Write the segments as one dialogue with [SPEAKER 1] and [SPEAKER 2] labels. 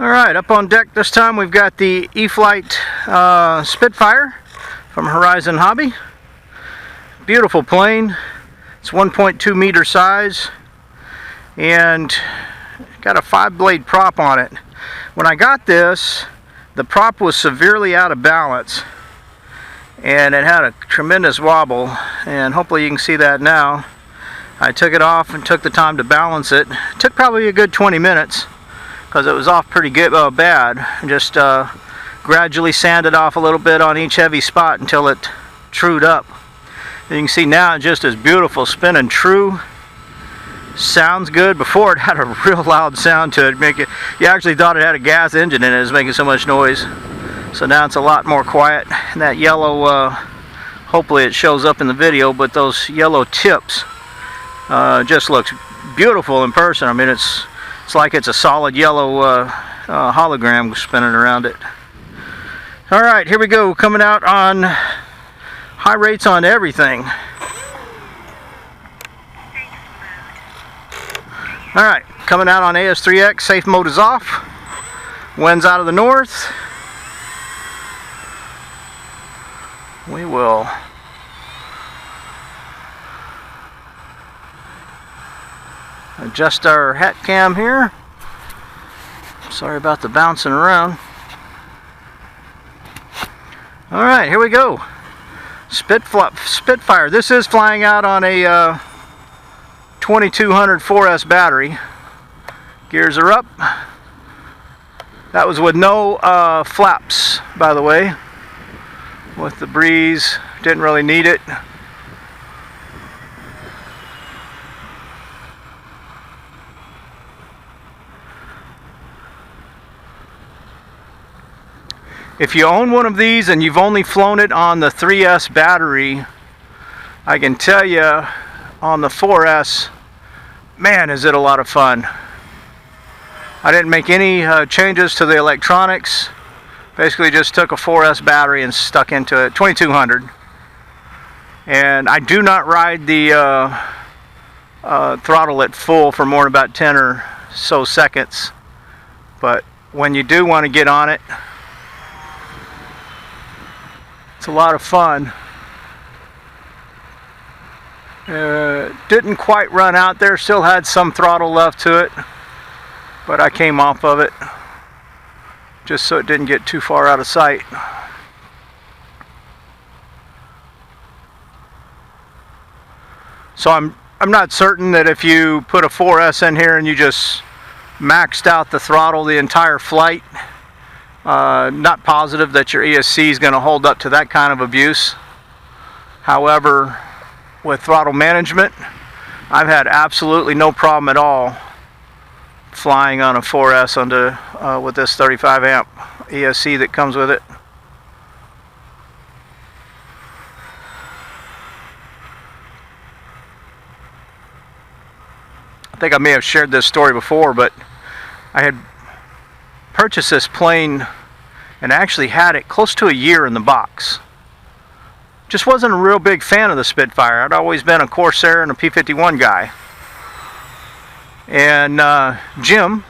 [SPEAKER 1] Alright, up on deck this time we've got the eFlite Spitfire from Horizon Hobby. Beautiful plane. It's 1.2 meter size and got a 5-blade prop on it. When I got this, the prop was severely out of balance and it had a tremendous wobble, and hopefully you can see that now. I took it off and took the time to balance it. It took probably a good 20 minutes because it was off pretty good, bad. Just gradually sanded off a little bit on each heavy spot until it trued up. You can see now it just is beautiful, spinning true. Sounds good. Before it had a real loud sound to it. You actually thought it had a gas engine in it. It was making so much noise. So now it's a lot more quiet. And that yellow, hopefully it shows up in the video, but those yellow tips just looks beautiful in person. I mean, it's like it's a solid yellow hologram spinning around it. All right, here we go. Coming out on high rates on everything. All right, coming out on AS3X. Safe mode is off. Winds out of the north. We will adjust our hat cam here. Sorry about the bouncing around. Alright, here we go. Spitfire. This is flying out on a 2200 4S battery. Gears are up. That was with no flaps, by the way. With the breeze, didn't really need it. If you own one of these and you've only flown it on the 3S battery, I can tell you on the 4S, man, is it a lot of fun. I didn't make any changes to the electronics. Basically just took a 4S battery and stuck into it, 2200. And I do not ride the throttle at full for more than about 10 or so seconds. But when you do want to get on it, it's a lot of fun. Didn't quite run out there, still had some throttle left to it, but I came off of it just so it didn't get too far out of sight. So I'm not certain that if you put a 4S in here and you just maxed out the throttle the entire flight, not positive that your ESC is going to hold up to that kind of abuse. However, with throttle management, I've had absolutely no problem at all flying on a 4S with this 35 amp ESC that comes with it. I think I may have shared this story before, but I had purchased this plane and actually had it close to a year in the box. Just wasn't a real big fan of the Spitfire. I'd always been a Corsair and a P-51 guy. And Jim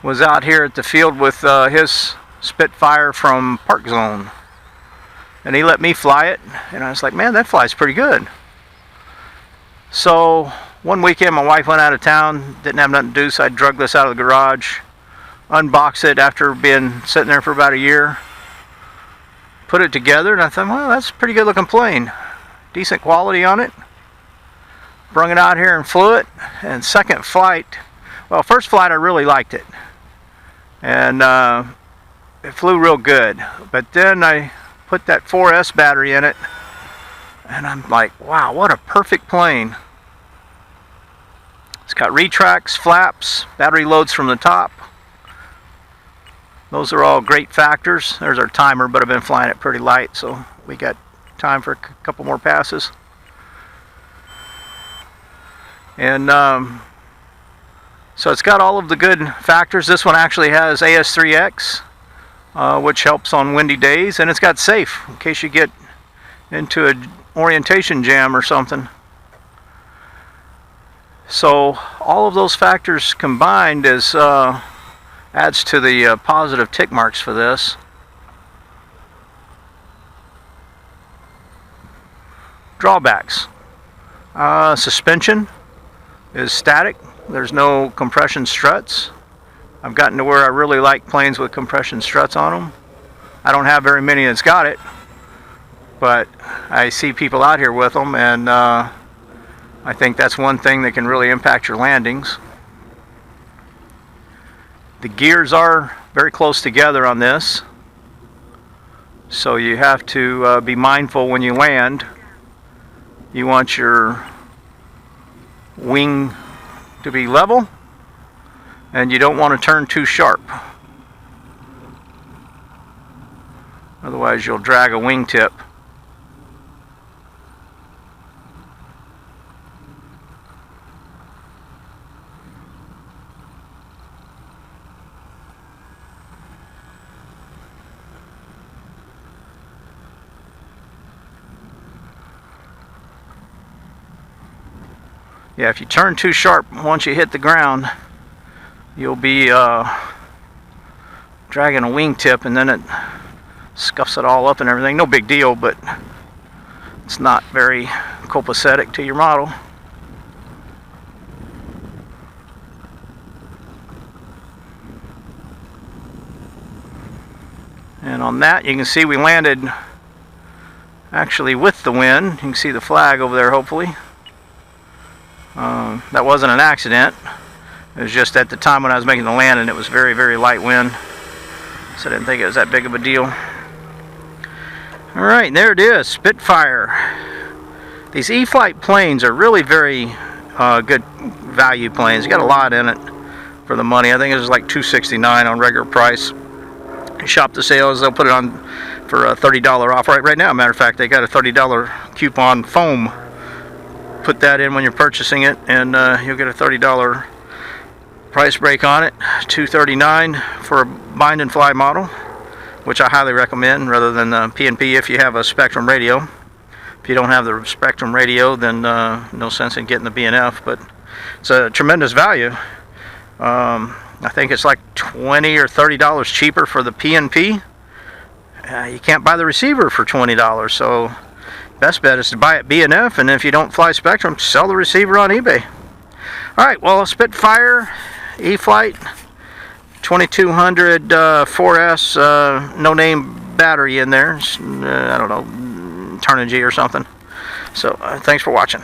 [SPEAKER 1] was out here at the field with his Spitfire from Park Zone. And he let me fly it. And I was like, man, that flies pretty good. So one weekend my wife went out of town, didn't have nothing to do, so I drug this out of the garage, unboxed it after being sitting there for about a year, put it together, and I thought, well, that's a pretty good looking plane. Decent quality on it. Brung it out here and flew it. And second flight, well, first flight I really liked it. And it flew real good. But then I put that 4S battery in it, and I'm like, wow, what a perfect plane. It's got retracts, flaps, battery loads from the top. Those are all great factors. There's our timer, but I've been flying it pretty light, so we got time for a couple more passes. And so it's got all of the good factors. This one actually has AS3X, which helps on windy days, and it's got safe in case you get into an orientation jam or something. So all of those factors combined is adds to the positive tick marks for this. Drawbacks. Suspension is static. There's no compression struts. I've gotten to where I really like planes with compression struts on them. I don't have very many that's got it, but I see people out here with them, and I think that's one thing that can really impact your landings. The gears are very close together on this, so you have to be mindful when you land. You want your wing to be level, and you don't want to turn too sharp. Otherwise you'll drag a wingtip. Yeah, if you turn too sharp once you hit the ground, you'll be dragging a wingtip, and then it scuffs it all up and everything. No big deal, but it's not very copacetic to your model. And on that, you can see we landed actually with the wind. You can see the flag over there, hopefully. That wasn't an accident. It was just at the time when I was making the landing, it was very, very light wind, so I didn't think it was that big of a deal. Alright, there it is, Spitfire. These e-flite planes are really very good value planes. You got a lot in it for the money. I think it was like $269 on regular price. Shop the sales, they'll put it on for a $30 off right now. Matter of fact, they got a $30 coupon foam. Put that in when you're purchasing it, and you'll get a $30 price break on it. $239 for a bind and fly model, which I highly recommend rather than P&P if you have a Spectrum radio. If you don't have the Spectrum radio, then no sense in getting the B&F, but it's a tremendous value. I think it's like $20 or $30 cheaper for the P&P. You can't buy the receiver for $20, so best bet is to buy it B&F, and if you don't fly Spectrum, sell the receiver on eBay. Alright, well, Spitfire, eFlite, 2200 4S, no name battery in there. I don't know, Turnigy or something. So, thanks for watching.